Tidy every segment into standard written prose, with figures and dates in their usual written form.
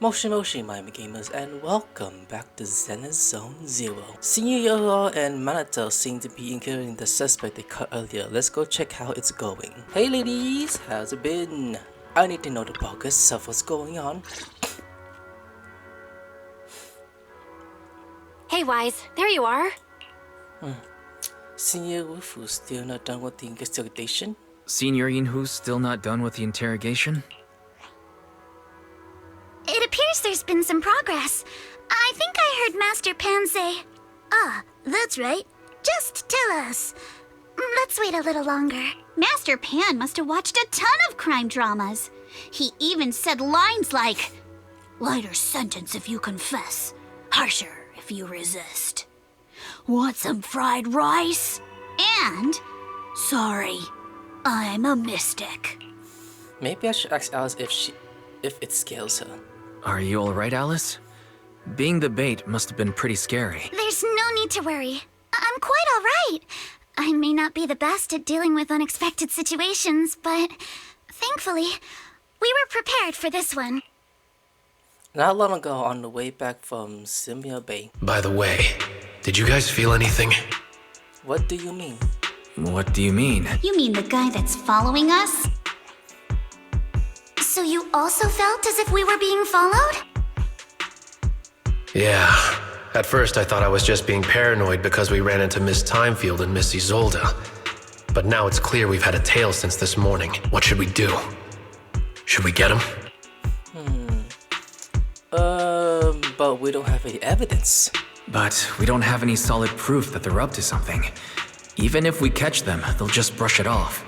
Moshi Moshi Miami Gamers, and welcome back to Zenless Zone Zero. Senior Etheral and Manato seem to be including the suspect they caught earlier. Let's go check how it's going. Hey ladies, how's it been? I need to know the progress of what's going on. Hey Wise, there you are. Senior Wufu's still not done with the investigation? Senior Yinhu's still not done with the interrogation? It appears there's been some progress. I think I heard Master Pan say... Ah, that's right. Just tell us. Let's wait a little longer. Master Pan must have watched a ton of crime dramas. He even said lines like, "Lighter sentence if you confess, harsher if you resist. Want some fried rice?" And, "Sorry, I'm a mystic." Maybe I should ask Alice if it scares her. Are you alright, Alice? Being the bait must have been pretty scary. There's no need to worry. I'm quite alright. I may not be the best at dealing with unexpected situations, but thankfully, we were prepared for this one. Not long ago, on the way back from Simia Bay. By the way, did you guys feel anything? What do you mean? What do you mean? You mean the guy that's following us? So you also felt as if we were being followed? Yeah. At first I thought I was just being paranoid because we ran into Miss Timefield and Miss Isolde. But now it's clear we've had a tail since this morning. What should we do? Should we get him? But we don't have any evidence. But we don't have any solid proof that they're up to something. Even if we catch them, they'll just brush it off.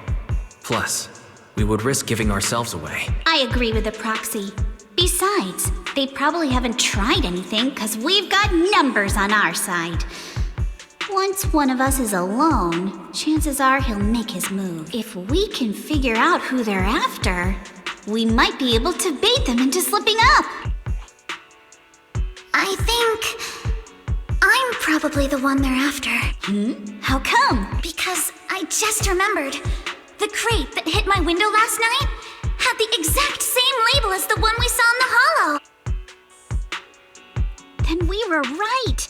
Plus, we would risk giving ourselves away. I agree with the proxy. Besides, they probably haven't tried anything because we've got numbers on our side. Once one of us is alone, chances are he'll make his move. If we can figure out who they're after, we might be able to bait them into slipping up. I think I'm probably the one they're after. How come? Because I just remembered. The crate that hit my window last night had the exact same label as the one we saw in the hollow. Then we were right.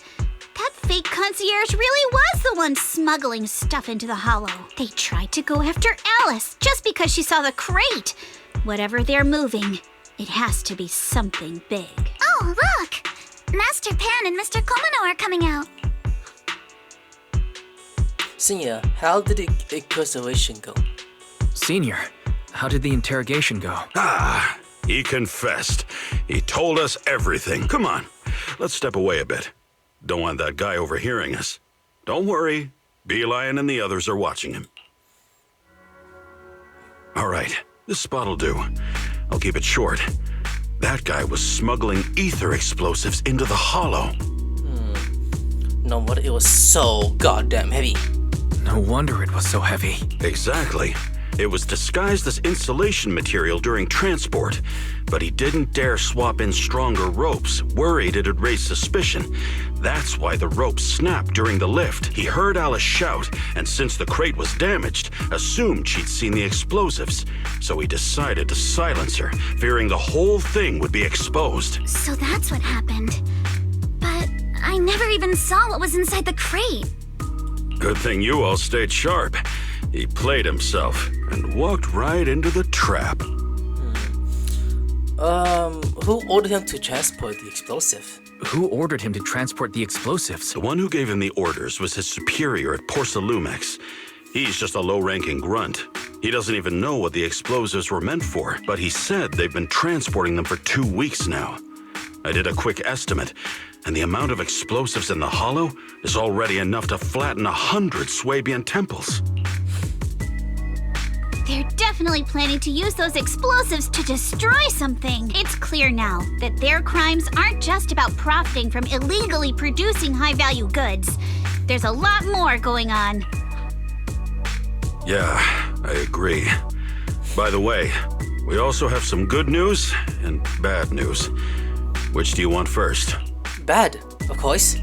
That fake concierge really was the one smuggling stuff into the hollow. They tried to go after Alice just because she saw the crate. Whatever they're moving, it has to be something big. Oh, look! Master Pan and Mr. Komano are coming out. Senior, how did the incarceration go? Senior, how did the interrogation go? He confessed. He told us everything. Come on, let's step away a bit. Don't want that guy overhearing us. Don't worry, Beelion and the others are watching him. All right, this spot'll do. I'll keep it short. That guy was smuggling ether explosives into the hollow. No wonder it was so goddamn heavy. No wonder it was so heavy. Exactly. It was disguised as insulation material during transport, but he didn't dare swap in stronger ropes, worried it'd raise suspicion. That's why the ropes snapped during the lift. He heard Alice shout, and since the crate was damaged, assumed she'd seen the explosives. So he decided to silence her, fearing the whole thing would be exposed. So that's what happened. But I never even saw what was inside the crate. Good thing you all stayed sharp. He played himself and walked right into the trap. Who ordered him to transport the explosive? Who ordered him to transport the explosives? The one who gave him the orders was his superior at Porcelumex. He's just a low-ranking grunt. He doesn't even know what the explosives were meant for, but he said they've been transporting them for 2 weeks now. I did a quick estimate, and the amount of explosives in the hollow is already enough to flatten 100 Swabian temples. They're definitely planning to use those explosives to destroy something. It's clear now that their crimes aren't just about profiting from illegally producing high-value goods. There's a lot more going on. Yeah, I agree. By the way, we also have some good news and bad news. Which do you want first? Bad, of course.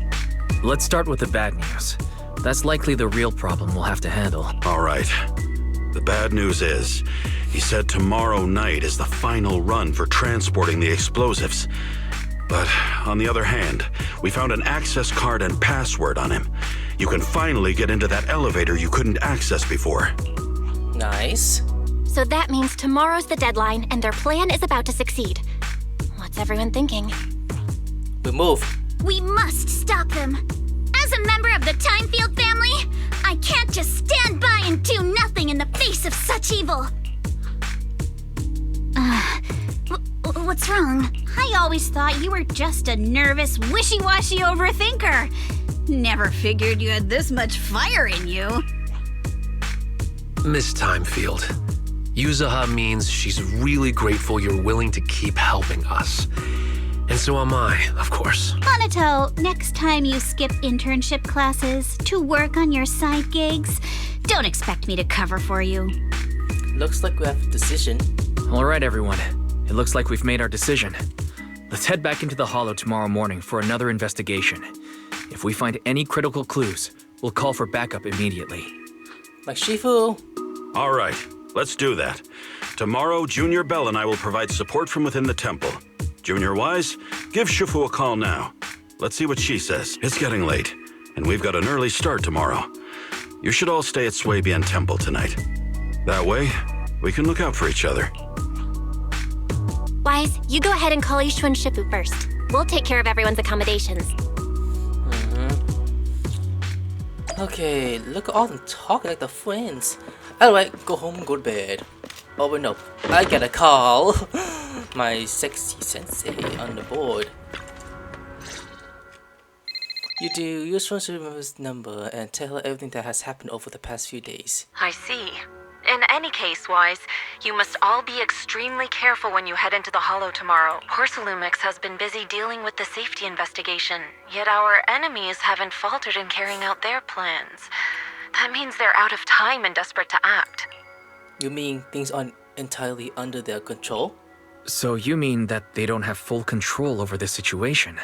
Let's start with the bad news. That's likely the real problem we'll have to handle. All right. The bad news is, He said tomorrow night is the final run for transporting the explosives. But on the other hand, we found an access card and password on him. You can finally get into that elevator you couldn't access before. Nice. So that means tomorrow's the deadline and their plan is about to succeed. What's everyone thinking? We move. We must stop them. As a member of the Timefield family, I can't just stand by and do nothing in the face of such evil. What's wrong? I always thought you were just a nervous, wishy-washy overthinker. Never figured you had this much fire in you. Miss Timefield, Yuzaha means she's really grateful you're willing to keep helping us. And so am I, of course. Hanato, next time you skip internship classes to work on your side gigs, don't expect me to cover for you. Looks like we have a decision. Alright, everyone. It looks like we've made our decision. Let's head back into the Hollow tomorrow morning for another investigation. If we find any critical clues, we'll call for backup immediately. Like Shifu. All right, let's do that. Tomorrow, Junior Bell and I will provide support from within the temple. Junior Wise, give Shifu a call now. Let's see what she says. It's getting late, and we've got an early start tomorrow. You should all stay at Swabian Temple tonight. That way, we can look out for each other. Wise, you go ahead and call Ishu and Shifu first. We'll take care of everyone's accommodations. Okay, look at all them talking like the friends. Alright, go home, go to bed. Oh, but no, I get a call. My sexy sensei on the board. You do. You're supposed to remember his number and tell her everything that has happened over the past few days. I see. In any case, Wise, you must all be extremely careful when you head into the Hollow tomorrow. Porcelumix has been busy dealing with the safety investigation, yet our enemies haven't faltered in carrying out their plans. That means they're out of time and desperate to act. You mean things aren't entirely under their control? So you mean that they don't have full control over this situation?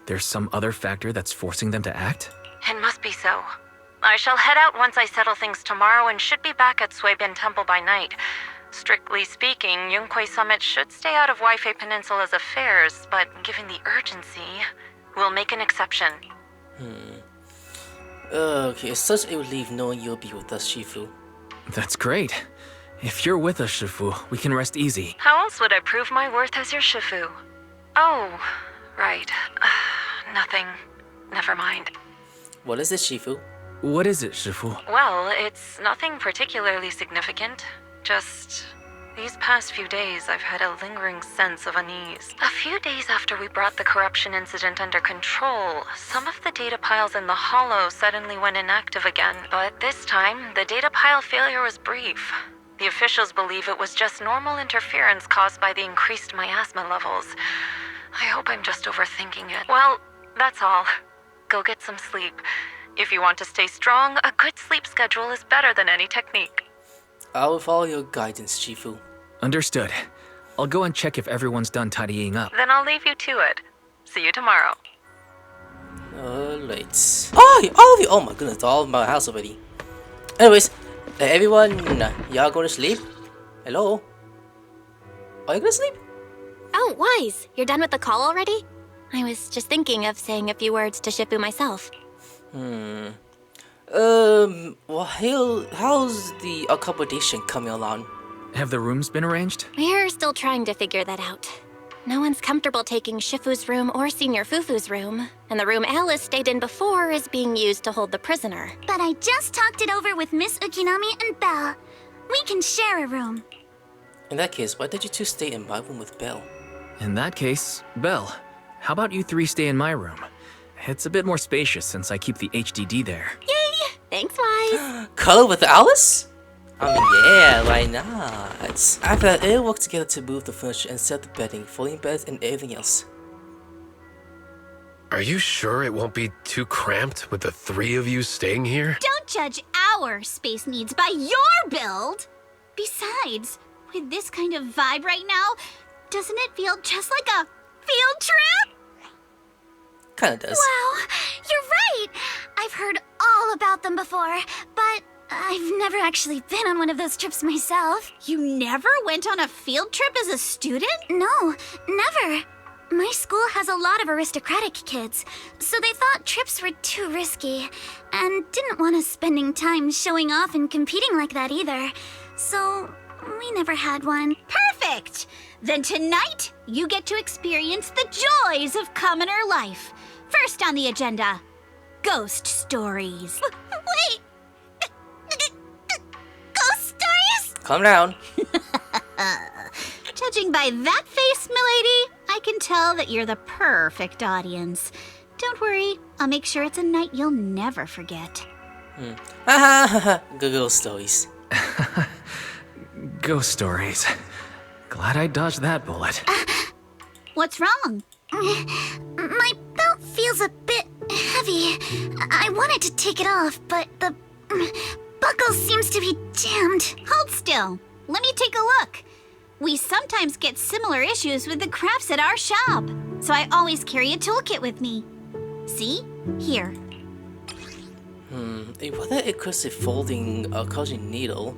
There's some other factor that's forcing them to act? It must be so. I shall head out once I settle things tomorrow and should be back at Swabian Temple by night. Strictly speaking, Yunquay Summit should stay out of Waifei Peninsula's affairs, but given the urgency, we'll make an exception. Okay, it's such a relief knowing you'll be with us, Shifu. That's great. If you're with us, Shifu, we can rest easy. How else would I prove my worth as your Shifu? Oh, right. Nothing. Never mind. What is it, Shifu? What is it, Shifu? Well, it's nothing particularly significant. Just these past few days, I've had a lingering sense of unease. A few days after we brought the corruption incident under control, some of the data piles in the Hollow suddenly went inactive again. But this time, the data pile failure was brief. The officials believe it was just normal interference caused by the increased miasma levels. I hope I'm just overthinking it. Well, that's all. Go get some sleep. If you want to stay strong, a good sleep schedule is better than any technique. I will follow your guidance, Shifu. Understood. I'll go and check if everyone's done tidying up. Then I'll leave you to it. See you tomorrow. Alright. Oh, all of you! Oh my goodness, all in my house already. Anyways, everyone, y'all going to sleep? Hello? Are you gonna sleep? Oh, Wise, you're done with the call already? I was just thinking of saying a few words to Shifu myself. Well, how's the accommodation coming along? Have the rooms been arranged? We're still trying to figure that out. No one's comfortable taking Shifu's room or Senior Fufu's room, and the room Alice stayed in before is being used to hold the prisoner. But I just talked it over with Miss Ukinami and Belle. We can share a room. In that case, why did you two stay in my room with Belle? In that case, Belle, how about you three stay in my room? It's a bit more spacious since I keep the HDD there. Yay! Thanks, Wise. Cuddle with Alice? Yeah, why not? After that, they worked together to move the furniture and set the bedding, folding beds, and everything else. Are you sure it won't be too cramped with the three of you staying here? Don't judge our space needs by your build! Besides, with this kind of vibe right now, doesn't it feel just like a field trip? Kinda does. Wow, you're right. I've heard all about them before, but I've never actually been on one of those trips myself. You never went on a field trip as a student? No, never. My school has a lot of aristocratic kids, so they thought trips were too risky, and didn't want us spending time showing off and competing like that either. So, we never had one. Perfect! Then tonight, you get to experience the joys of commoner life. First on the agenda, ghost stories. Wait! Ghost stories? Calm down. Judging by that face, milady, I can tell that you're the perfect audience. Don't worry, I'll make sure it's a night you'll never forget. Google stories. Ghost stories. Glad I dodged that bullet. What's wrong? My belt feels a bit heavy. I wanted to take it off, but the buckle seems to be jammed. Hold still. Let me take a look. We sometimes get similar issues with the crafts at our shop, so I always carry a toolkit with me. See? Here. Whether it could be folding a coaching needle,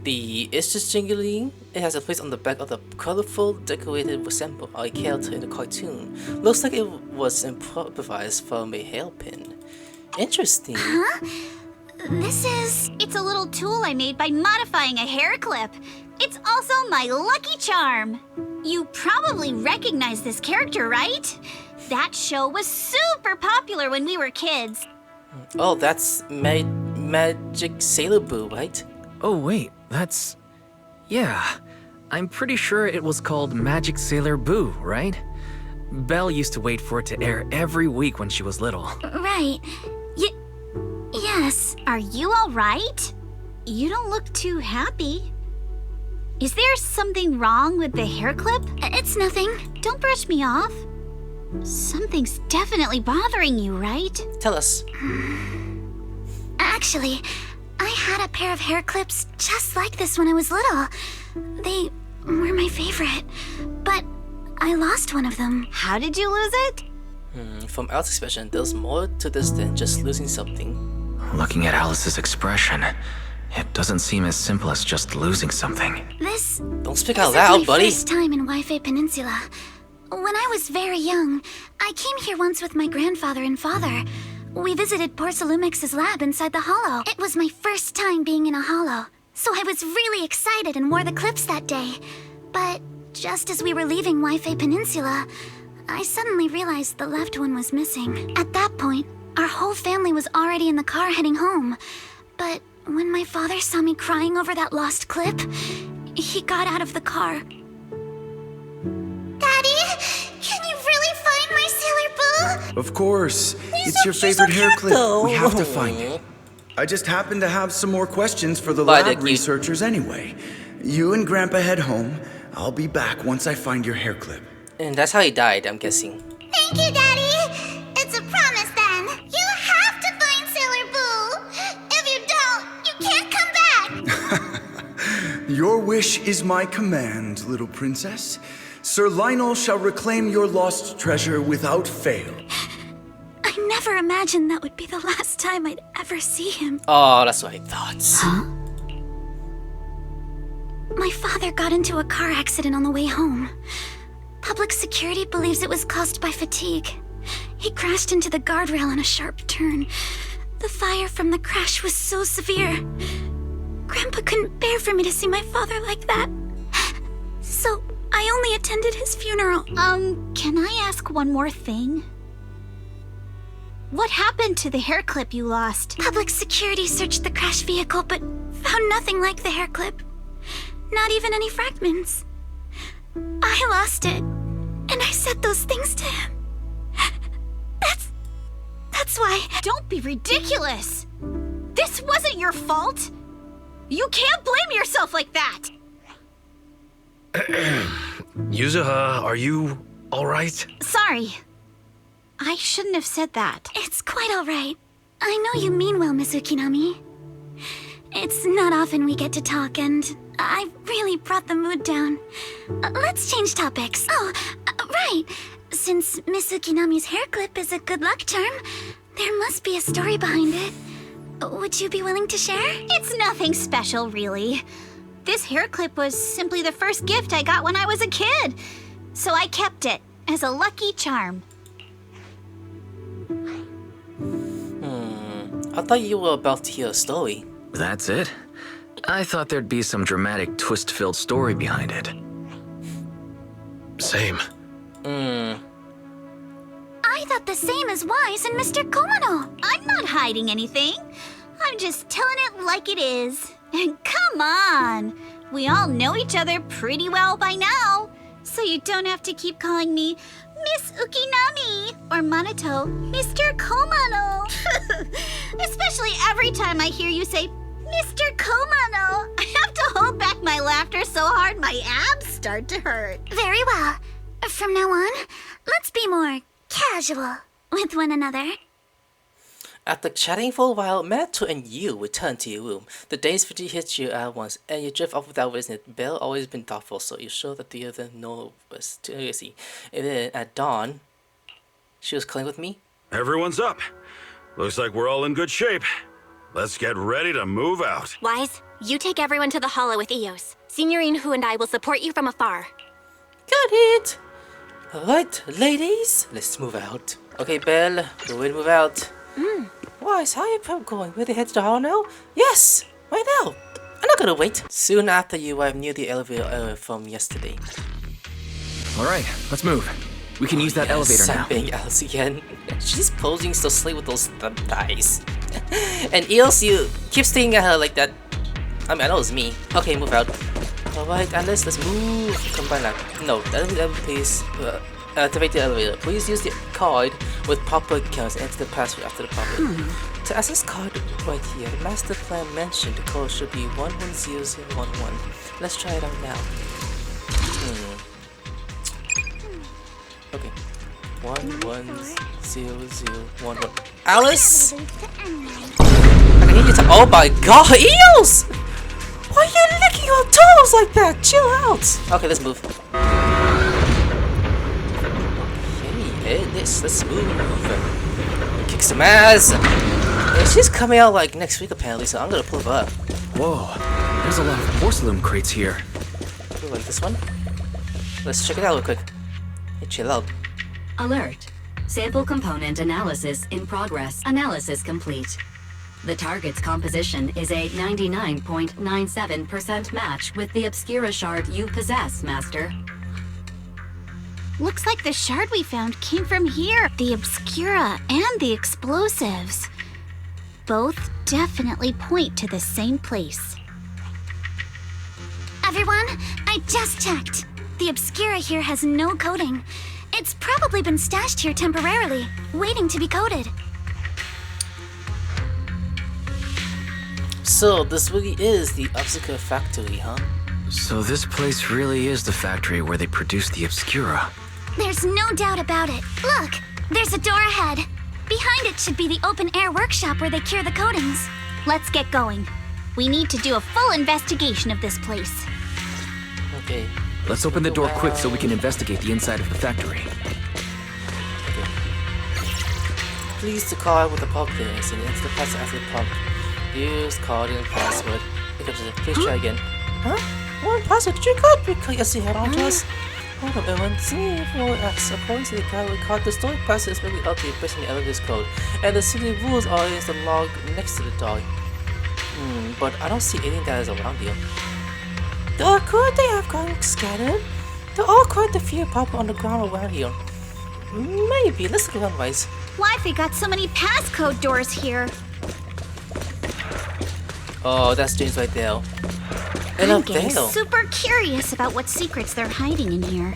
the it's just jingling. It has a place on the back of the colorful, decorated resemble a character in the cartoon. Looks like it was improvised from a hairpin. Interesting. Huh? This is... It's a little tool I made by modifying a hair clip. It's also my lucky charm. You probably recognize this character, right? That show was super popular when we were kids. Oh, that's Magic Sailor Boo, right? Oh, wait, that's... Yeah, I'm pretty sure it was called Magic Sailor Boo, right? Belle used to wait for it to air every week when she was little. Right. Yes. Are you all right? You don't look too happy. Is there something wrong with the hair clip? It's nothing. Don't brush me off. Something's definitely bothering you, right? Tell us. Actually, I had a pair of hair clips just like this when I was little. They were my favorite, but I lost one of them. How did you lose it? From Alice's expression, there's more to this than just losing something. Looking at Alice's expression, it doesn't seem as simple as just losing something. This Don't speak out isn't loud, my buddy. first time in Wi-Fi Peninsula. When I was very young, I came here once with my grandfather and father. We visited Porcelumex's lab inside the hollow. It was my first time being in a hollow, so I was really excited and wore the clips that day. But just as we were leaving Wi-Fi Peninsula, I suddenly realized the left one was missing. At that point, our whole family was already in the car heading home. But when my father saw me crying over that lost clip, he got out of the car. Daddy, can you really find my Sailor Boo? Of course. It's your favorite hair clip. We have to find it. I just happen to have some more questions for the Bye, lab Dicky. researchers anyway. You and Grandpa head home. I'll be back once I find your hair clip. And that's how he died, I'm guessing. Thank you, Daddy. It's a promise then. You have to find Sailor Boo. If you don't, you can't come back. Your wish is my command, little princess. Sir Lionel shall reclaim your lost treasure without fail. I never imagined that would be the last time I'd ever see him. Oh, that's what I thought. My father got into a car accident on the way home. Public security believes it was caused by fatigue. He crashed into the guardrail on a sharp turn. The fire from the crash was so severe. Grandpa couldn't bear for me to see my father like that. So I only attended his funeral. Can I ask one more thing? What happened to the hair clip you lost? Public security searched the crash vehicle, but found nothing like the hair clip. Not even any fragments. I lost it, and I said those things to him. That's why. Don't be ridiculous! This wasn't your fault! You can't blame yourself like that! Yuzuha, are you alright? Sorry. I shouldn't have said that. It's quite all right. I know you mean well, Miss Ukinami. It's not often we get to talk, and I really brought the mood down. Let's change topics. Oh, right. Since Miss Ukinami's hair clip is a good luck charm, there must be a story behind it. Would you be willing to share? It's nothing special, really. This hair clip was simply the first gift I got when I was a kid. So I kept it as a lucky charm. I thought you were about to hear a story. That's it? I thought there'd be some dramatic, twist-filled story behind it. Same. I thought the same as Wise and Mr. Komano. I'm not hiding anything. I'm just telling it like it is. And come on! We all know each other pretty well by now. So you don't have to keep calling me Miss Ukinami or Manato Mr. Komano. Especially every time I hear you say Mr. Komano. I have to hold back my laughter so hard my abs start to hurt. Very well. From now on, let's be more casual with one another. After chatting for a while, Minato and you return to your room. The day's fatigue hits you at once, and you drift off without raising it. Belle always been thoughtful, so you're sure that the other know was seriously. And then at dawn, she was calling with me. Everyone's up. Looks like we're all in good shape. Let's get ready to move out. Wise, you take everyone to the hollow with Eos. Signorine Hu and I will support you from afar. Got it! Alright, ladies, let's move out. Okay, Belle, go ahead and move out. Wise, how are you going? Will they head to the hollow now? Yes! Right now! I'm not gonna wait. Soon after you arrive near the elevator area from yesterday. Alright, let's move. We can use that elevator now. Being Alice again. She's posing so slick with those thumb thighs. And Eos, you keep staring at her like that. I mean, I know it's me. Okay, move out. Alright, Alice, let's move. Combine that. No, please. Activate the elevator. Please use the card with proper accounts and enter the password after the proper. To access card right here, the master plan mentioned the code should be 110011. Let's try it out now. Okay. 110011. Alice! I can hear you. Oh my god, Eos! Why are you licking your toes like that? Chill out. Okay, let's move. Let's move. Kick some ass. Yeah, she's coming out like next week apparently, so I'm gonna pull her up. Whoa, there's a lot of porcelain crates here. Ooh, like this one. Let's check it out real quick. Hey, chill out. Alert. Sample component analysis in progress. Analysis complete. The target's composition is a 99.97% match with the Obscura shard you possess, Master. Looks like the shard we found came from here. The Obscura and the explosives. Both definitely point to the same place. Everyone, I just checked. The Obscura here has no coding. It's probably been stashed here temporarily, waiting to be coded. So, this really is the Obscura factory, huh? So this place really is the factory where they produce the Obscura. There's no doubt about it. Look, there's a door ahead. Behind it should be the open-air workshop where they cure the coatings. Let's get going. We need to do a full investigation of this place. Okay. Let's open the door quick so we can investigate the inside of the factory. Okay. Please to call with the pop clearance and enter the password after the pump. Use card and password. Please try again. Huh? One password? Did you code? Because yes, you had on to us. Hold up, everyone. See if you X. According to the guide we caught, the story password is maybe updated based on the elevator's code. And the city rules are in the log next to the dog. But I don't see anything that is around here. There are quite they have gotten scattered. There are quite a few pop on the ground around here. Maybe. Let's look around, Wise. Why have they got so many passcode doors here? Oh, that's James right there. And I'm a getting veil. super curious about what secrets they're hiding in here.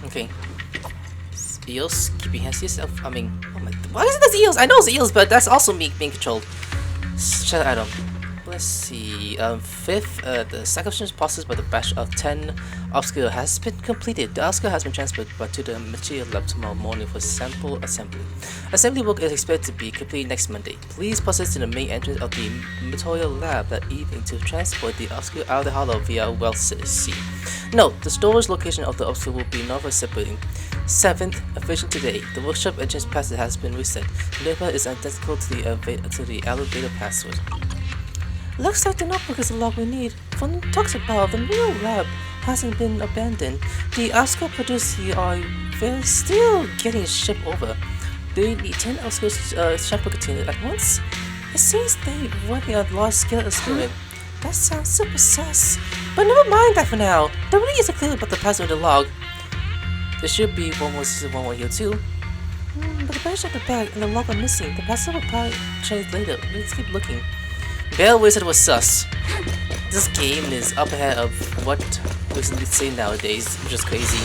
Okay. Eels, keep your hands to yourself. I mean, oh my, why is it this Eels? I know it's Eels, but that's also me being controlled. Shut item. Let's see. Fifth, the sacrifice process by the batch of 10 Obscure has been completed. The Obscure has been transferred to the material lab tomorrow morning for sample assembly. Assembly work is expected to be complete next Monday. Please proceed to the main entrance of the material lab that evening to transport the Obscure out of the hollow via Well C. Note, the storage location of the Obscure will be North Separating. 7th, official today. The workshop entrance password has been reset. The number is identical to the elevator password. Looks like the notebook is the log we need. From talks about the new lab hasn't been abandoned. The Obscure produced here are still getting shipped over. They need 10 Obscure shampoo containers at once. It seems they're running a large-scale experiment. That sounds super sus. But never mind that for now. There really isn't clear about the password of the log. There should be one more here too. But the badge at the back and the log are missing. The password will probably change later. Let's keep looking. Bell said it was sus. This game is up ahead of what we say nowadays, which is crazy.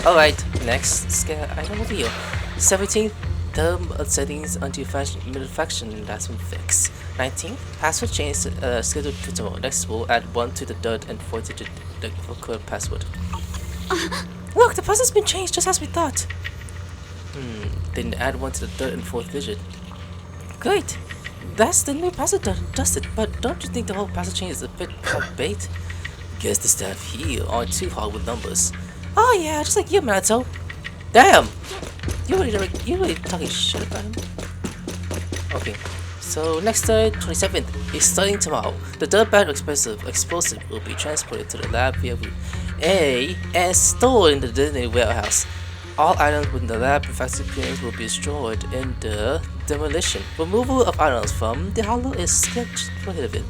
Alright, next scare item reveal. 17th, the settings until manufacturing has been fixed. 19th, password change scheduled for tomorrow. Next, we'll add 1 to the 3rd and 4th to the current password. Look, the password's been changed just as we thought. Then add 1 to the 3rd and 4th digit. Great. That's the new password adjusted, but don't you think the whole password change is a bit bait? Guess the staff here aren't too hard with numbers. Oh yeah, just like you, Minato. Damn! You really talking shit about him? Okay, so next Thursday, 27th, is starting tomorrow. The third batch of explosive will be transported to the lab via Route A and stored in the designated warehouse. All items within the lab manufacturing clearance will be destroyed in the demolition. Removal of items from the hollow is sketched prohibited.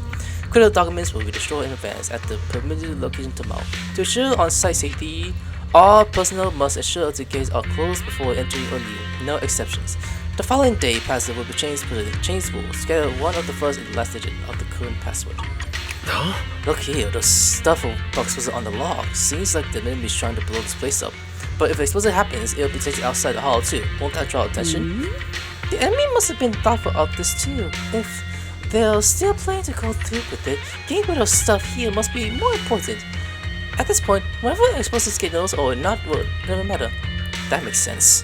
Critical documents will be destroyed in advance at the permitted location tomorrow. To ensure on-site safety, all personnel must ensure the gates are closed before entering or leaving. No exceptions. The following day, password will be changed to the change rule. Scatter one of the first and last digit of the current password. Huh? Look here, the stuff box was on the log. Seems like the enemy is trying to blow this place up. But if the explosion happens, it'll be taken outside the hall too. Won't that draw attention? The enemy must have been thoughtful of this too. If they're still planning to go through with it, getting rid of stuff here must be more important. At this point, whether explosives get noticed or not will never matter. That makes sense.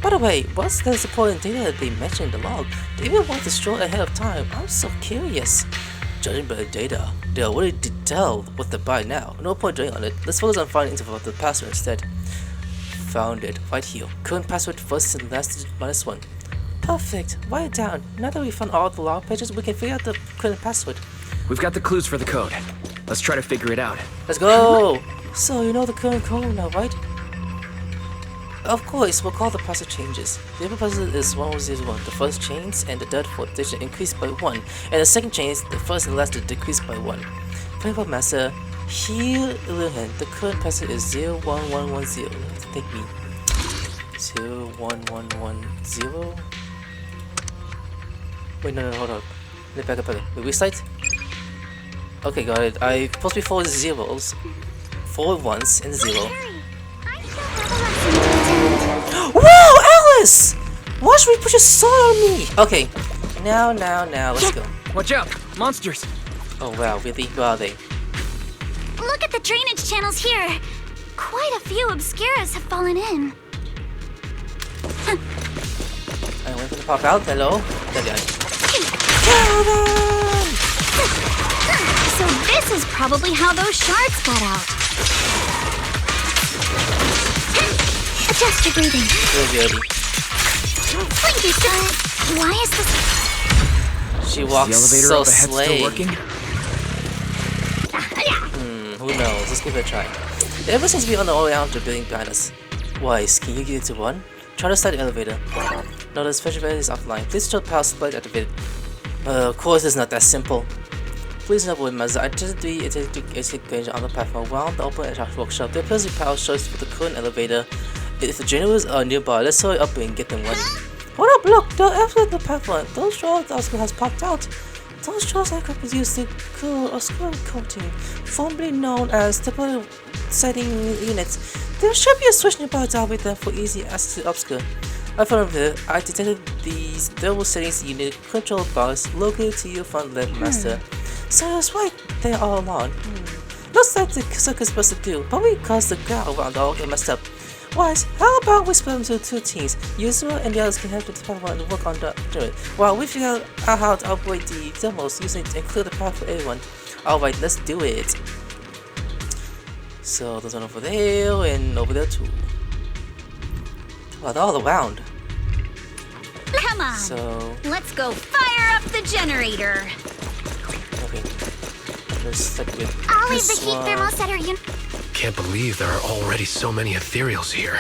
By the way, what's the important data that they mentioned in the log? They even want to destroy ahead of time. I'm so curious. Judging by the data, they are ready to tell what to buy now. No point dwelling on it. Let's focus on finding info about the password instead. Found it, right here. Current password first and last digit -1. Perfect. Write it down. Now that we found all the log pages, we can figure out the current password. We've got the clues for the code. Let's try to figure it out. Let's go! So you know the current code now, right? Of course, we'll call the password changes. The input password is 1101. The first change and the third fourth digit increased by 1. And the second change, the first and last digit decreased by 1. Playable master, here Illusion. The current password is 01110. Take me. 01110. Wait, no, hold on. Let me back up. Wait, recite? Okay, got it. I supposed to be 4 zeros, 4 ones, and 0. Whoa, Alice! Why should we put your sword on me? Okay, now, let's go. Watch out! Monsters! Oh wow, really? Where are they? Look at the drainage channels here. Quite a few obscuras have fallen in. I went to pop out. Hello? There they are. Kill them! So this is probably how those shards got out. Adjust your breathing. Really? Why is this? She walks is the elevator so up ahead slay. still working? Who knows? Let's give it a try. The elevator seems to be on the way out of the building behind us. Wise, can you get into one? Try to start the elevator. No, the special elevator is offline. Please show power supply activated. Of course, it's not that simple. Please note with Mazda, I just do it to range on the platform around the open workshop. The appears power source for the current elevator. If the generators are nearby, let's hurry up and get them running. Hold up, look! They're after the platform. Those straws the Oscar has popped out. Those straws I could produce the cool Oscar coating, formerly known as temporary setting units. There should be a switch nearby to operate them for easy access to Obscure. Affirmative, I detected these double settings unit control bars located to your front left master. So that's right, they're all on. looks like the circus supposed to do, but we caused the ground around all get messed up. Wise, how about we split them into 2 teams? Yuzuru and the others can help the department and work on the it, while we figure out how to operate the demos using it and clear the path for everyone. Alright, let's do it. So there's one over there and over there too. Well, they're all around. Come on. So Let's go fire up the generator. okay. Let's stick with I'll leave this the heat one. thermostater unit. Can't believe there are already so many ethereals here.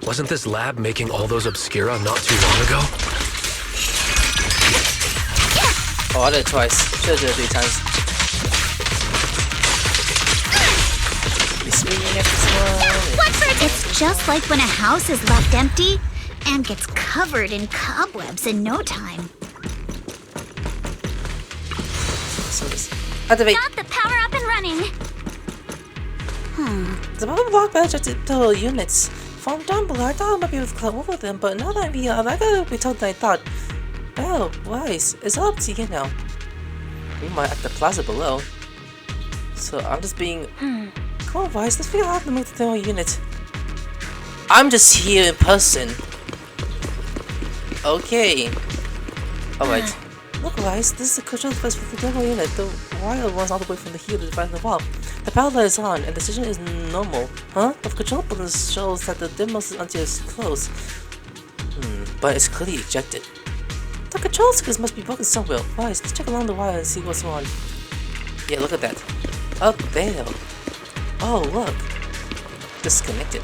Wasn't this lab making all those obscura not too long ago? Oh, I did it twice. Should've did it 3 times. We swing at this one. What for? It's just like when a house is left empty and gets covered in cobwebs in no time. So this activate. Got the power up and running. The bubble block badge at the total units. From down below, I thought I might be able to climb over them, but now that I'm here, I gotta be told than I thought. Well, Wise, it's all up to you now. We might at the plaza below. So I'm just being... Come on, Wise, let's figure out how to move the demo unit. I'm just here in person. Okay. Alright. Look, Wise, this is the control device for the demo unit. The wire runs all the way from the heel to the device on the wall. The power light is on, and the decision is normal. Huh? The control button shows that the demo until it's closed. But it's clearly ejected. The control circuits must be broken somewhere. Wise, let's check along the wire and see what's wrong. Yeah, look at that. Up there. Oh, look. Disconnected.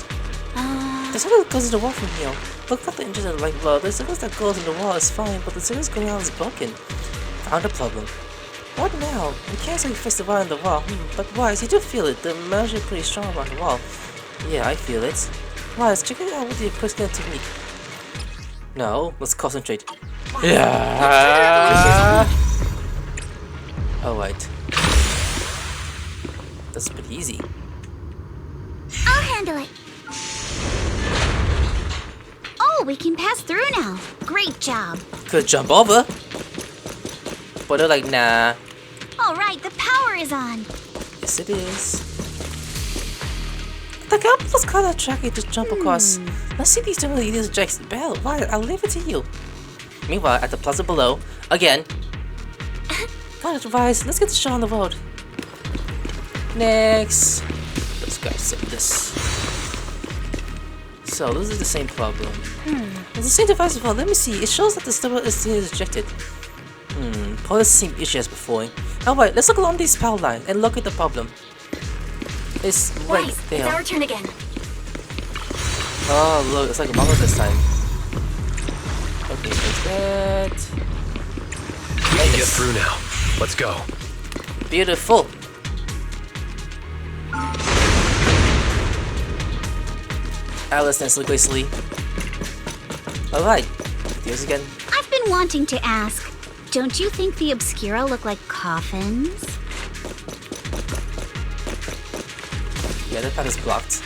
The circuit goes in the wall from here. Look at the engine of the light bulb. The circuit that goes in the wall is fine, but the circuit going out is broken. Found a problem. What now? We can't say we fix the wire on the wall. But Wise, you do feel it. The measure is pretty strong around the wall. Yeah, I feel it. Wise, check it out with your personal technique. No, let's concentrate. Yeah. Alright. That's pretty easy. I'll handle it. Oh, we can pass through now. Great job. Could jump over. But they're like, nah. All right, the power is on. Yes, it is. The gap was kind of tricky to jump across. Let's see these two leaders Jack's bell. Why? I'll leave it to you. Meanwhile, at the plaza below, again. Got it, Wise. Let's get the show on the road. Next. Let's go set this. So, this is the same problem. It's the same device as well. Let me see. It shows that the stubble is ejected. Probably the same issue as before. Alright, let's look along these power lines and look at the problem. It's right there. It's our turn again. Oh, look, it's like a mama this time. Okay, there's that. We can get through now. Let's go. Beautiful. Alice and Sleep Sleep. Alright, here's again. I've been wanting to ask, don't you think the Obscura look like coffins? Yeah, that path is blocked.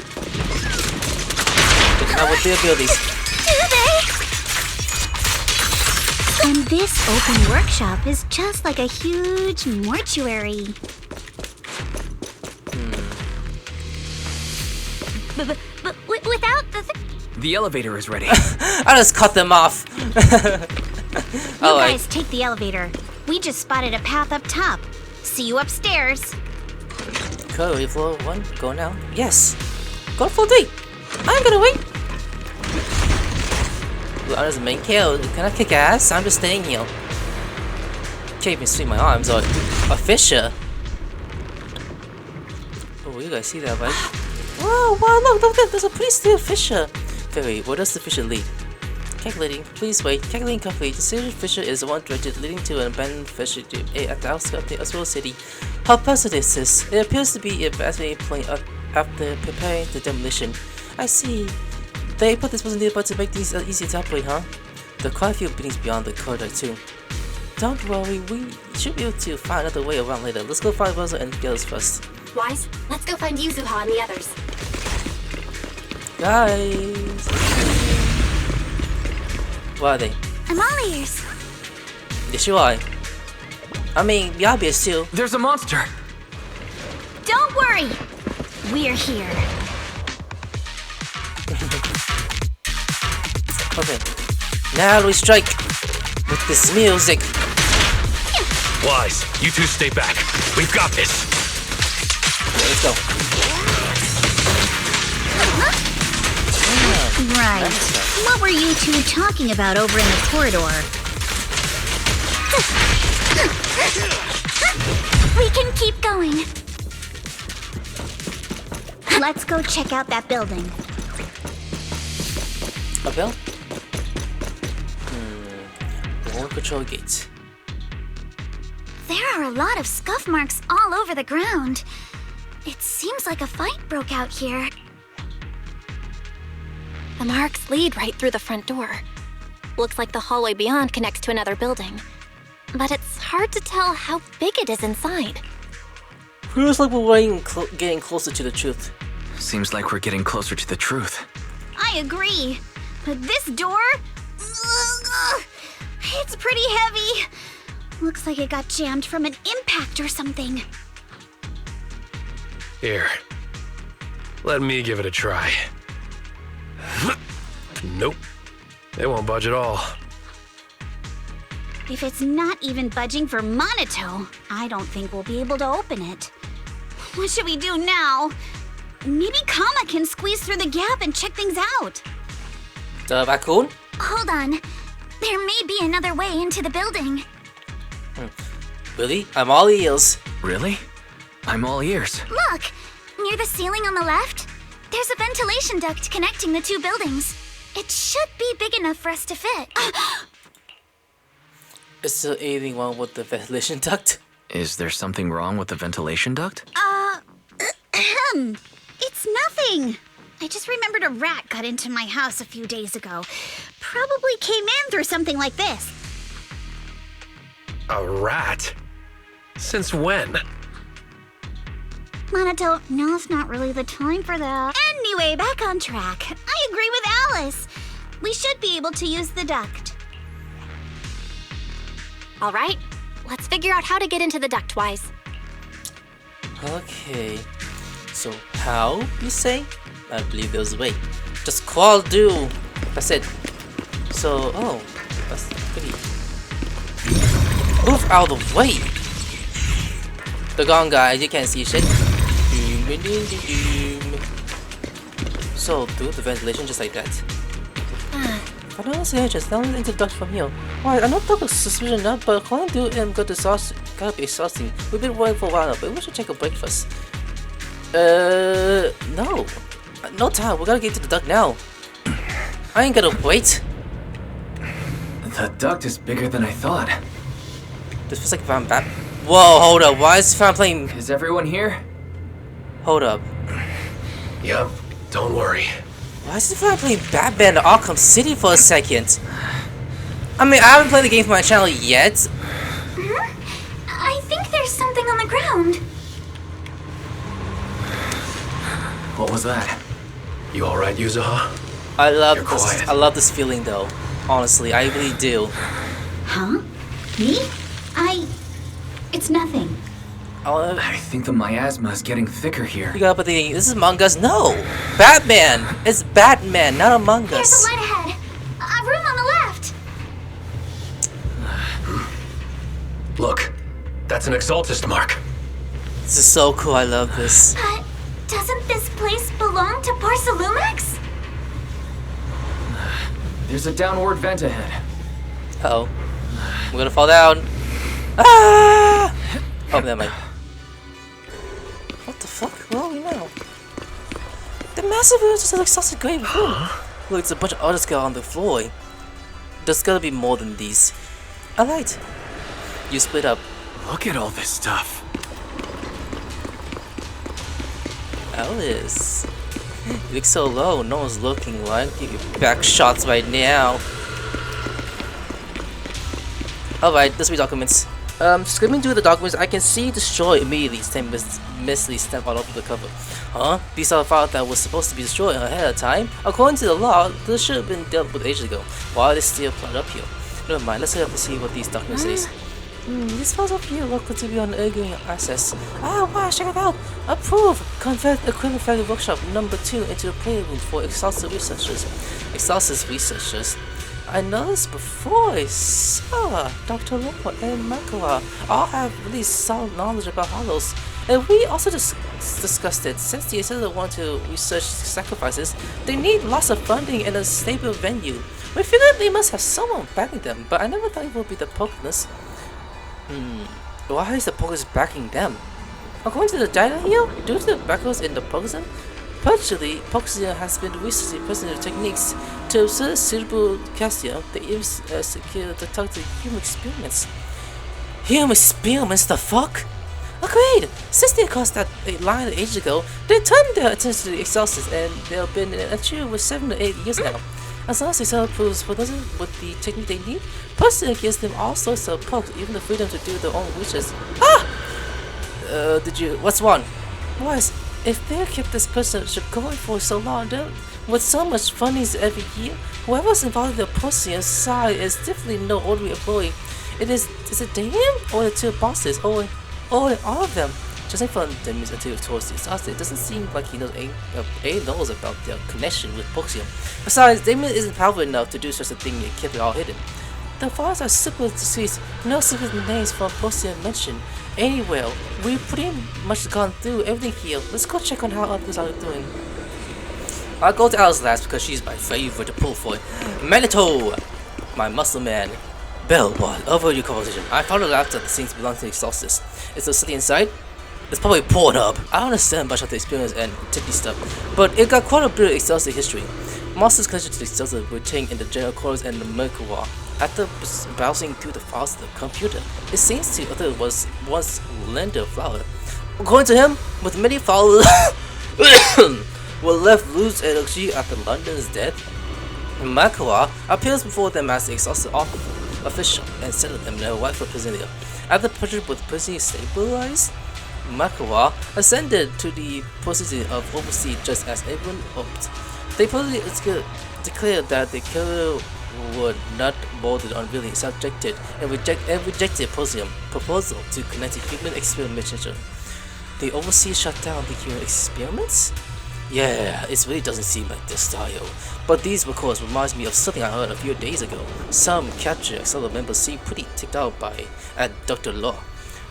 But now with the abilities. And this open workshop is just like a huge mortuary. But without The elevator is ready. I just cut them off. You guys take the elevator. We just spotted a path up top. See you upstairs. Go, floor 1, go now. Yes. Go to floor 3. I'm gonna wait. Well, I'm just main kill. Can I kick ass? I'm just staying here. Can't even swing my arms or a fisher. Oh, you guys see that, right? Whoa, wow, look at that. There's a pretty still fisher. Very, where does the fisher lead? Calculating, please wait. Calculating complete. The serious fisher is the one directed leading to an abandoned fisher at the outskirts of the Etheral city. How possible is this? It appears to be a battery point after preparing the demolition. I see. They put this person nearby to make these easier to operate, huh? There are quite a few buildings beyond the corridor too. Don't worry, we should be able to find another way around later. Let's go find Rosa and Gills first. Wise, let's go find Yuzuha and the others. Guys! Where are they? I'm all ears. Yes, you are. I mean, the obvious too. There's a monster. Don't hurry! We're here. Okay. Now we strike with this music. Wise, you two stay back. We've got this. Okay, let's go. Right. What were you two talking about over in the corridor? We can keep going. Let's go check out that building. A bell? More control gates. There are a lot of scuff marks all over the ground. It seems like a fight broke out here. The marks lead right through the front door. Looks like the hallway beyond connects to another building. But it's hard to tell how big it is inside. Feels like we're getting closer to the truth. Seems like we're getting closer to the truth. I agree. But this door? It's pretty heavy. Looks like it got jammed from an impact or something. Here. Let me give it a try. Nope. They won't budge at all. If it's not even budging for Monato, I don't think we'll be able to open it. What should we do now? Maybe Kama can squeeze through the gap and check things out. The raccoon? Hold on. There may be another way into the building. Really? I'm all ears. Really? I'm all ears. Look! Near the ceiling on the left, there's a ventilation duct connecting the two buildings. It should be big enough for us to fit. Is there anything wrong with the ventilation duct? Is there something wrong with the ventilation duct? It's nothing. I just remembered a rat got into my house a few days ago. Probably came in through something like this. A rat? Since when? Monato, now's not really the time for that. Anyway, back on track. I agree with Alice. We should be able to use the duct. All right, let's figure out how to get into the duct, Wise. Okay. So how, you say? I believe there's a way. Just crawl through. That's it. So, oh. That's pretty. Move out of the way! The gone guy, you can't see shit. So, do the ventilation just like that. I don't see just down into the duct from here. Why, I don't talk of suspicion now, but calling through and gotta be exhausting. We've been waiting for a while now, but we should take a break first. No. No time, we gotta get to the duct now. I ain't gonna wait. The duct is bigger than I thought. This feels like if I'm back. Whoa, hold up, why is Fan playing? Is everyone here? Hold up. Yup, don't worry. Why is Fan playing Batman to Arkham City for a second? I mean, I haven't played the game for my channel yet. I think there's something on the ground. What was that? You alright, Yuzuha? I love You're this. quiet. I love this feeling though. Honestly, I really do. Huh? Me? It's nothing. I think the miasma is getting thicker here. You gotta put the. This is Among Us. No! Batman! It's Batman, not Among There's Us. a light ahead. A room on the left. Look, that's an Exaltist mark. This is so cool. I love this. But doesn't this place belong to Barcelumex? There's a downward vent ahead. Uh-oh. I'm gonna fall down. Ah! Oh, never mind. What the fuck? Where are we now? The massive room just looks such a great room. Look, it's a bunch of other skulls on the floor. There's gotta be more than these. Alright. You split up. Look at all this stuff. Alice. You look so low. No one's looking. Right? Give you back shots right now. Alright, let's read documents. Skimming through the documents, I can see destroy immediately. Mistily step all over the cover. Huh? These are files that were supposed to be destroyed ahead of time. According to the law, this should have been dealt with ages ago. Why are they still plotted up here? Never mind, let's head up to see what these documents say. This files up here look to be on arguing access. Ah, wow, check it out! Approve! Convert Equipment Factory Workshop number 2 into a playroom for exhaustive researchers. I noticed before I saw Dr. Law and Makawa all have really solid knowledge about hollows. And we also discussed it. Since the Etheral want to research sacrifices, they need lots of funding and a stable venue. We figured they must have someone backing them, but I never thought it would be the Pokéness. Why is the Pokéness backing them? According to the data here, due to the backwards in the Pokémon, partially, Pokémon has been researching personal techniques to observe cerebral cassia that is secure to talk to human experiments. Human experiments, the fuck? Agreed! Since they crossed that line ages ago, they turned their attention to the exhausters and they've been in a trio with 7 to 8 years now. As long as Etheral proves what doesn't with the technique they need, Percy gives them all sorts of perks, even the freedom to do their own research. What's one? Boys, if they kept this personship going for so long, then with so much fundings every year, whoever's involved in the Percy side is definitely no ordinary employee. Is it Damien or the two bosses or all of them? Judging from Damien's attitude towards the exhausted, it doesn't seem like he knows A knows about their connection with Poxium. Besides, Damien isn't powerful enough to do such a thing and keep it all hidden. The files are super discreet, no secret names from Poxium mentioned anywhere. We've pretty much gone through everything here. Let's go check on how others are doing. I'll go to Alice last because she's my favorite to pull for. Manito! My muscle man. Bell, what? Over your conversation. I found a laptop that seems to belong to the Exhausters. Is there something inside? It's probably Pornhub. I don't understand much of the experience and technique stuff, but it got quite a bit of Exhausted history. Monsters connected to the Exhausted were taken in the general quarters and the Mercury. After browsing through the files of the computer, it seems to other was once Lender Flower. According to him, with many followers were left loose energy after London's death, Makawa appears before them as the Exhausted official and settled them in their rightful position. After the project was personally stabilized, Makawa ascended to the position of overseer just as everyone hoped. They publicly declared that the career would not bothered on really subjected and rejected proposal to connect the human experimentation. The overseer shut down the human experiments? Yeah, it really doesn't seem like their style. But these records reminds me of something I heard a few days ago. Some captured Accelerator members seem pretty ticked out at Dr. Law.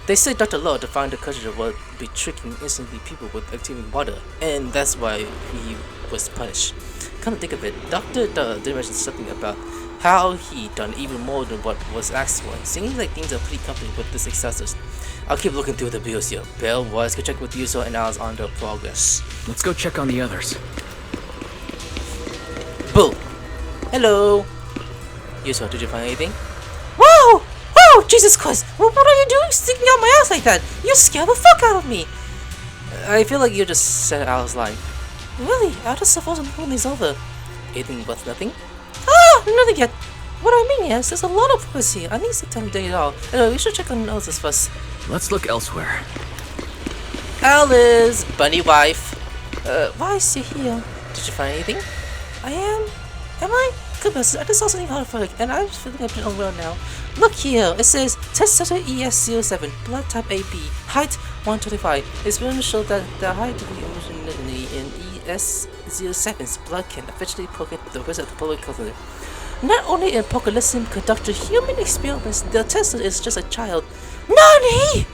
They say Dr. Law defined the culture would be tricking instantly people with activating water, and that's why he was punished. Come to think of it, Dr. did mention something about how he done even more than what was asked for. Seems like things are pretty comfortable with the successors. I'll keep looking through the videos here. Bell, Wise, go check with user and Alice on their progress. Let's go check on the others. Boo! Hello! User, did you find anything? Whoa! Oh, Jesus Christ! What are you doing sticking out my ass like that? You scared the fuck out of me! I feel like you just said Alice lying. Really? I just suppose when it's over. Anything but nothing? Ah! Nothing yet! What I mean is, there's a lot of progress here. I need some time to do it all. Anyway, we should check on Alice first. Let's look elsewhere. Alice! Bunny wife! Why is she here? Did you find anything? Am I? Goodness, I just saw something horrific, and I'm feeling a bit unwell now. Look here, it says test subject ES07, blood type AB, height 125. It's going to show that the high degree of originality in ES07's blood can eventually pocket the rest of the public culture. Not only in Pokelism conducted human experiments, the tester is just a child. NANI?!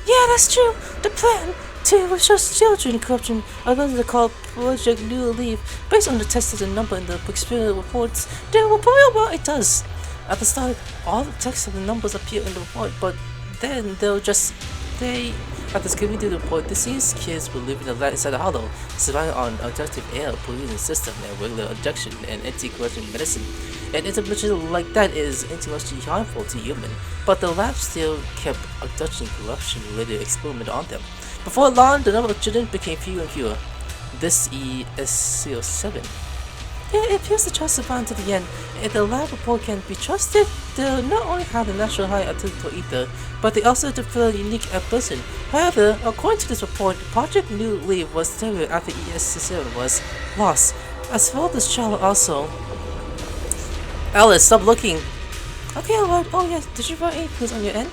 Yeah, that's true. The plan to research children corruption are going to call Project New Leaf. Based on the tested number in the experiment reports, they will prove what it does. At the start, all the text and the numbers appear in the report, but then after skimming through the report, it seems kids will live in the lab inside the hollow, surviving on objective air pollution system and regular injection and anti-corruption medicine. And intervention like that is intellectually harmful to human, but the lab still kept abduction corruption-related experiment on them. Before long, the number of children became fewer and fewer. This ES07. Yeah, it appears the child survived to the end. If the lab report can be trusted, they'll not only have the natural high aptitude for ether, but they also develop a unique person. However, according to this report, Project New Leaf was terminated after ES07 was lost. As well, this child also. Alice, stop looking. Okay, alright. Oh yes, did you find any clues on your end?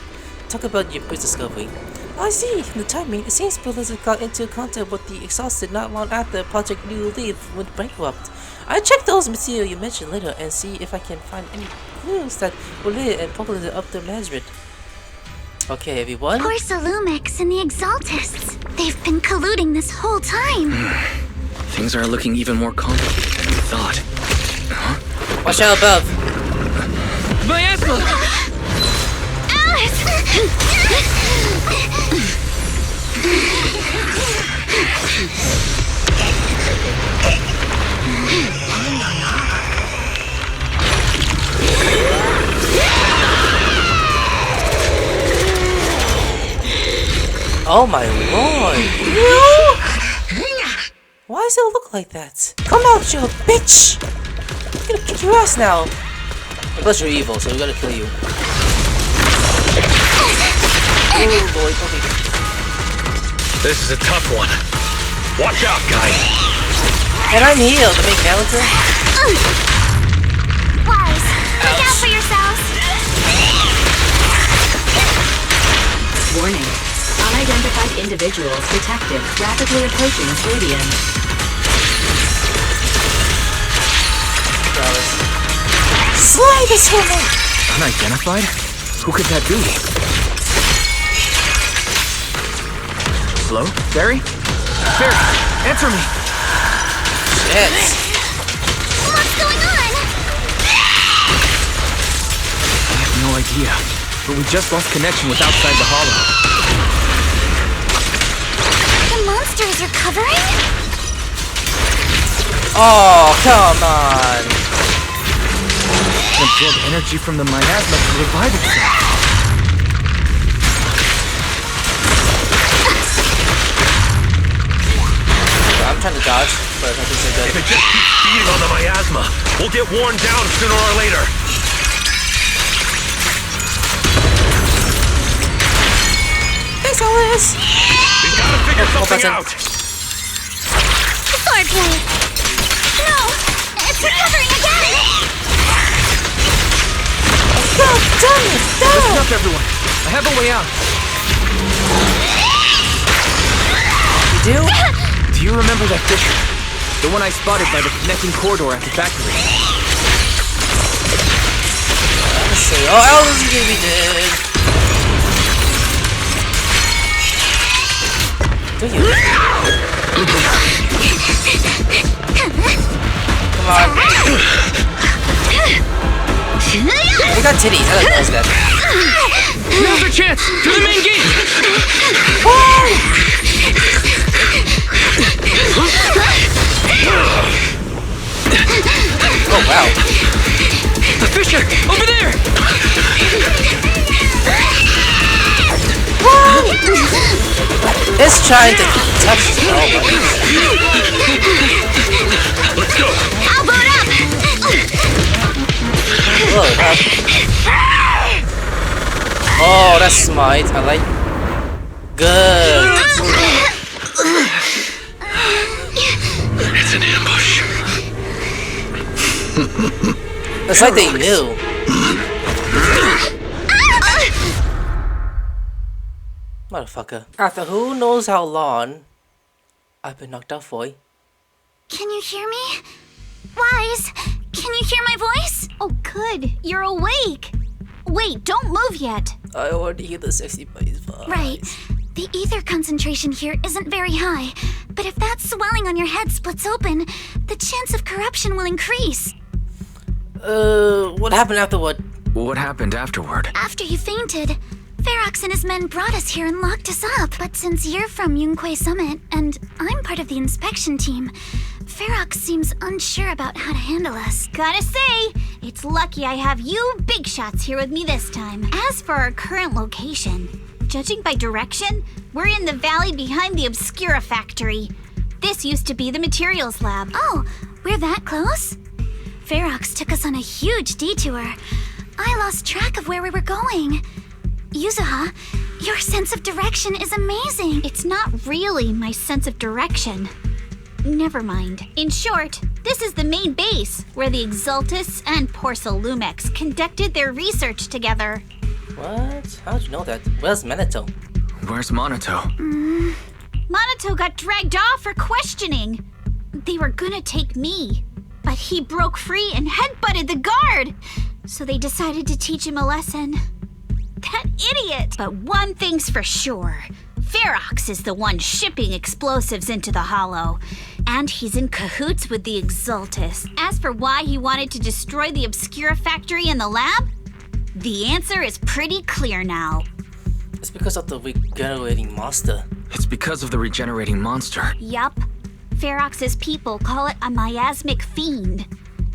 talk about your first discovery. I see. The timing. It seems Blizzard got into contact with the Exhausted not long after Project New Leaf went bankrupt. I check those material you mentioned later and see if I can find any clues that will lead and populate up their management. Okay, everyone. Porcelumex and the Exaltists. They've been colluding this whole time. Things are looking even more complicated than we thought. Huh? Watch out above. Miasma! Alice! Oh my lord! Why does it look like that? Come out, you bitch! I'm gonna kick your ass now! Plus you're evil, so we gotta kill you. Oh boy, okay. This is a tough one. Watch out, guys. And I'm healed, the main character. Wise, look out for yourselves. Warning. Unidentified individuals detected rapidly approaching Stadium. Slay this woman! Unidentified? Who could that be? Hello? Barry? Barry, answer me! Shit. What's going on? I have no idea, but we just lost connection with outside the hollow. The monster is recovering? Oh, come on! It absorbed energy from the miasma to revive itself. I'm trying to dodge, but I think so good. If it just keeps feeding on the miasma, we'll get worn down sooner or later. Thanks, Alice! We've got to figure something button. out. Swordplay. No, it's recovering again. God damn it! Listen up, everyone. I have a way out. You do? Do you remember that fissure? The one I spotted by the connecting corridor at the factory. Let's see. Oh, Alice is gonna be dead. Do you? Come on. We got titties. I don't know that. Now's our chance! To the main gate! Oh wow. The fissure! Over there! It's trying to touch the Let's go. I'll boot up. Oh, that's smart. I like. Good. It's an ambush. It's like they knew. Motherfucker. After who knows how long I've been knocked out for. Can you hear me? Wise, can you hear my voice? Oh, good. You're awake. Wait, don't move yet. I already hear the sexy bass voice. Right. The ether concentration here isn't very high, but if that swelling on your head splits open, the chance of corruption will increase. What happened afterward? What happened afterward? After you fainted, Ferox and his men brought us here and locked us up. But since you're from Yunque Summit, and I'm part of the inspection team, Ferox seems unsure about how to handle us. Gotta say, it's lucky I have you big shots here with me this time. As for our current location, judging by direction, we're in the valley behind the Obscura factory. This used to be the materials lab. Oh, we're that close? Ferox took us on a huge detour. I lost track of where we were going. Yuzuha, your sense of direction is amazing. It's not really my sense of direction. Never mind. In short, this is the main base where the Exaltists and Porcelumex conducted their research together. What? How'd you know that? Where's Minato? Where's Monato? Monato got dragged off for questioning. They were gonna take me, but he broke free and headbutted the guard. So they decided to teach him a lesson. That idiot! But one thing's for sure. Ferox is the one shipping explosives into the Hollow, and he's in cahoots with the Exultus. As for why he wanted to destroy the Obscura factory and the lab, the answer is pretty clear now. It's because of the regenerating monster. It's because of the regenerating monster. Yup. Ferox's people call it a miasmic fiend.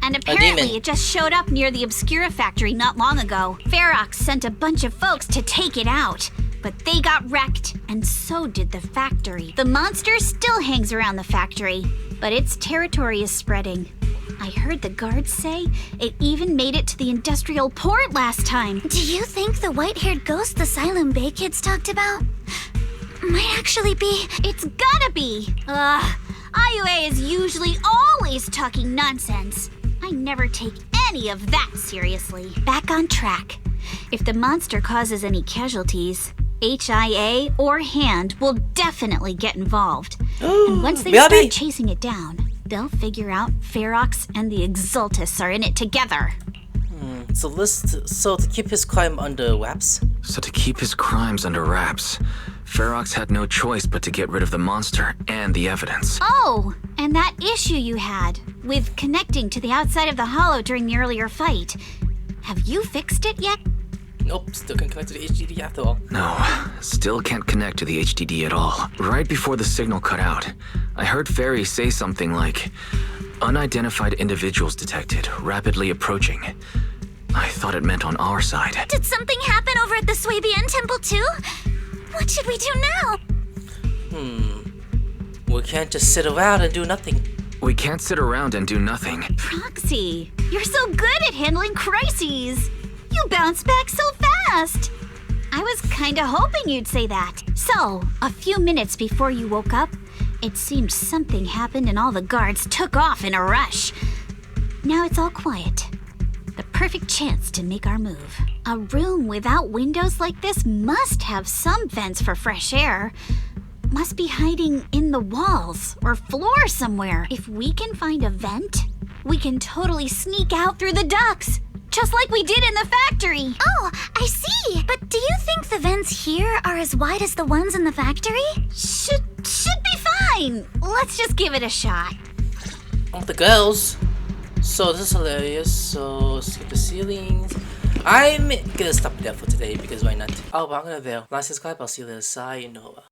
And apparently it just showed up near the Obscura factory not long ago. Ferox sent a bunch of folks to take it out, but they got wrecked, and so did the factory. The monster still hangs around the factory, but its territory is spreading. I heard the guards say it even made it to the industrial port last time. Do you think the white-haired ghost the Silent Bay kids talked about might actually be? It's gotta be! IUA is usually always talking nonsense. I never take any of that seriously. Back on track. If the monster causes any casualties, HIA or Hand will definitely get involved. And once they start chasing it down, they'll figure out Ferox and the Exultus are in it together. So to keep his crime under wraps? So to keep his crimes under wraps, Ferox had no choice but to get rid of the monster and the evidence. Oh, and that issue you had with connecting to the outside of the Hollow during the earlier fight. Have you fixed it yet? Nope, still can't connect to the HDD after all. No, still can't connect to the HDD at all. Right before the signal cut out, I heard Fairy say something like, "Unidentified individuals detected, rapidly approaching." I thought it meant on our side. Did something happen over at the Swabian Temple too? What should we do now? We can't just sit around and do nothing. We can't sit around and do nothing. Proxy, you're so good at handling crises. You bounce back so fast. I was kinda hoping you'd say that. So, a few minutes before you woke up, it seemed something happened and all the guards took off in a rush. Now it's all quiet. The perfect chance to make our move. A room without windows like this must have some vents for fresh air. Must be hiding in the walls or floor somewhere. If we can find a vent, we can totally sneak out through the ducts, just like we did in the factory. Oh, I see. But do you think the vents here are as wide as the ones in the factory? Should be fine. Let's just give it a shot. On with the girls. So this is hilarious. So skip the ceilings. I'm gonna stop there for today because why not? Oh, but I'm gonna there. Like, subscribe. I'll see you later. Sayonara.